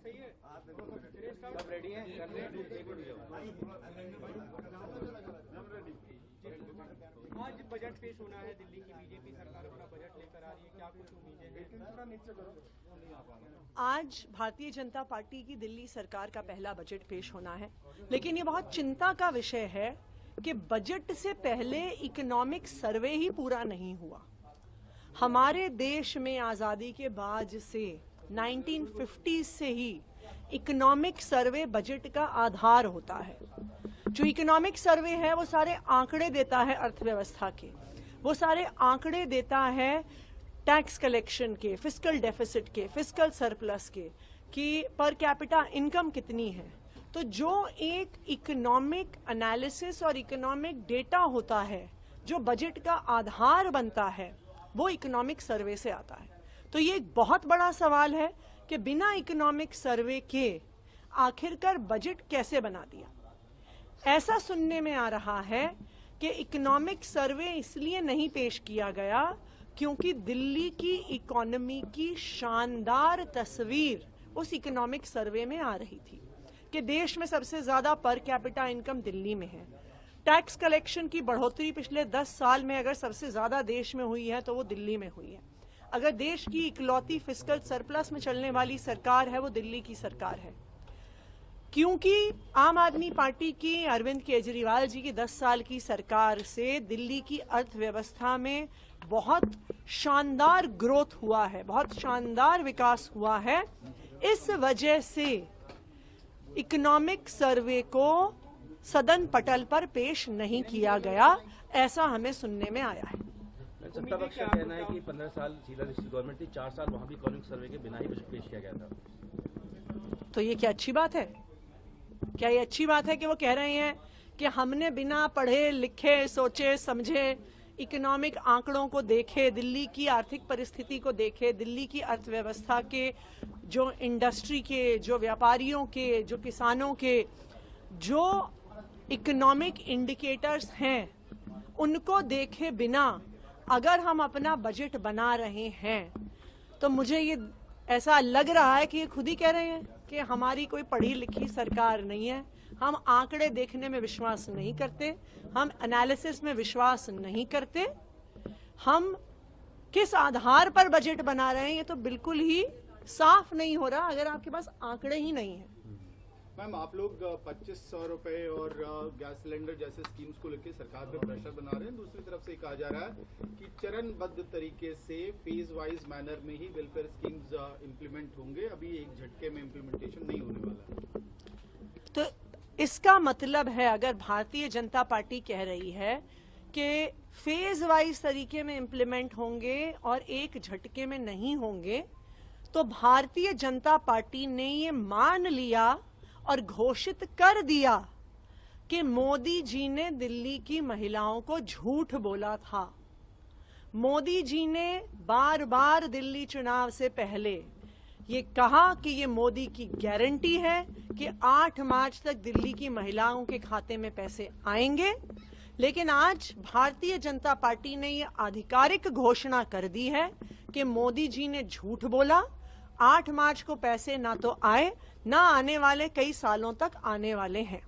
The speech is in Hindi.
सब रेडी हैं? आज बजट पेश होना है, दिल्ली की बीजेपी सरकार अपना बजट लेकर आ रही है, क्या कुछ उम्मीदें हैं? आज भारतीय जनता पार्टी की दिल्ली सरकार का पहला बजट पेश होना है, लेकिन ये बहुत चिंता का विषय है कि बजट से पहले इकोनॉमिक सर्वे ही पूरा नहीं हुआ। हमारे देश में आजादी के बाद से 1950 से ही इकोनॉमिक सर्वे बजट का आधार होता है। जो इकोनॉमिक सर्वे है वो सारे आंकड़े देता है अर्थव्यवस्था के, वो सारे आंकड़े देता है टैक्स कलेक्शन के, फिस्कल डेफिसिट के, फिस्कल सरप्लस के, कि पर कैपिटा इनकम कितनी है। तो जो एक इकोनॉमिक एनालिसिस और इकोनॉमिक डेटा होता है, जो बजट का आधार बनता है, वो इकोनॉमिक सर्वे से आता है। तो ये एक बहुत बड़ा सवाल है कि बिना इकोनॉमिक सर्वे के आखिरकार बजट कैसे बना दिया। ऐसा सुनने में आ रहा है कि इकोनॉमिक सर्वे इसलिए नहीं पेश किया गया क्योंकि दिल्ली की इकोनॉमी की शानदार तस्वीर उस इकोनॉमिक सर्वे में आ रही थी कि देश में सबसे ज्यादा पर कैपिटा इनकम दिल्ली में है। टैक्स कलेक्शन की बढ़ोतरी पिछले 10 साल में अगर सबसे ज्यादा देश में हुई है तो वो दिल्ली में हुई है। अगर देश की इकलौती फिस्कल सरप्लस में चलने वाली सरकार है वो दिल्ली की सरकार है। क्योंकि आम आदमी पार्टी की अरविंद केजरीवाल जी की 10 साल की सरकार से दिल्ली की अर्थव्यवस्था में बहुत शानदार ग्रोथ हुआ है, बहुत शानदार विकास हुआ है। इस वजह से इकोनॉमिक सर्वे को सदन पटल पर पेश नहीं किया गया, ऐसा हमें सुनने में आया है। सत्ता पक्ष का कहना है कि 15 साल शीला दीक्षित गवर्नमेंट थी, 4 साल वहां भी इकोनॉमिक सर्वे के बिना ही बजट पेश किया गया था। तो ये क्या अच्छी बात है? क्या ये अच्छी बात है कि वो कह रहे हैं कि हमने बिना पढ़े लिखे सोचे समझे इकोनॉमिक आंकड़ों को देखे, दिल्ली की आर्थिक परिस्थिति को देखे, दिल्ली की अर्थव्यवस्था के, जो इंडस्ट्री के, जो व्यापारियों के, जो किसानों के, जो इकोनॉमिक इंडिकेटर्स हैं, उनको देखे बिना अगर हम अपना बजट बना रहे हैं तो मुझे ये ऐसा लग रहा है कि ये खुद ही कह रहे हैं कि हमारी कोई पढ़ी लिखी सरकार नहीं है, हम आंकड़े देखने में विश्वास नहीं करते, हम एनालिसिस में विश्वास नहीं करते, हम किस आधार पर बजट बना रहे हैं ये तो बिल्कुल ही साफ नहीं हो रहा अगर आपके पास आंकड़े ही नहीं है। मैम, आप लोग 2500 रुपए और गैस सिलेंडर जैसे स्कीम्स को लेकर सरकार पे प्रेशर बना रहे हैं। दूसरी तरफ से कहा जा रहा है कि चरणबद्ध तरीके से फेज वाइज मैनर में ही वेलफेयर स्कीम्स इम्प्लीमेंट होंगे, अभी एक झटके में इम्प्लीमेंटेशन नहीं होने वाला है। तो इसका मतलब है अगर भारतीय जनता पार्टी कह रही है कि फेज वाइज तरीके में इम्प्लीमेंट होंगे और एक झटके में नहीं होंगे, तो भारतीय जनता पार्टी ने ये मान लिया और घोषित कर दिया कि मोदी जी ने दिल्ली की महिलाओं को झूठ बोला था। मोदी जी ने बार बार दिल्ली चुनाव से पहले ये कहा कि ये मोदी की गारंटी है कि 8 मार्च तक दिल्ली की महिलाओं के खाते में पैसे आएंगे, लेकिन आज भारतीय जनता पार्टी ने ये आधिकारिक घोषणा कर दी है कि मोदी जी ने झूठ बोला। 8 मार्च को पैसे ना तो आए, ना आने वाले कई सालों तक आने वाले हैं।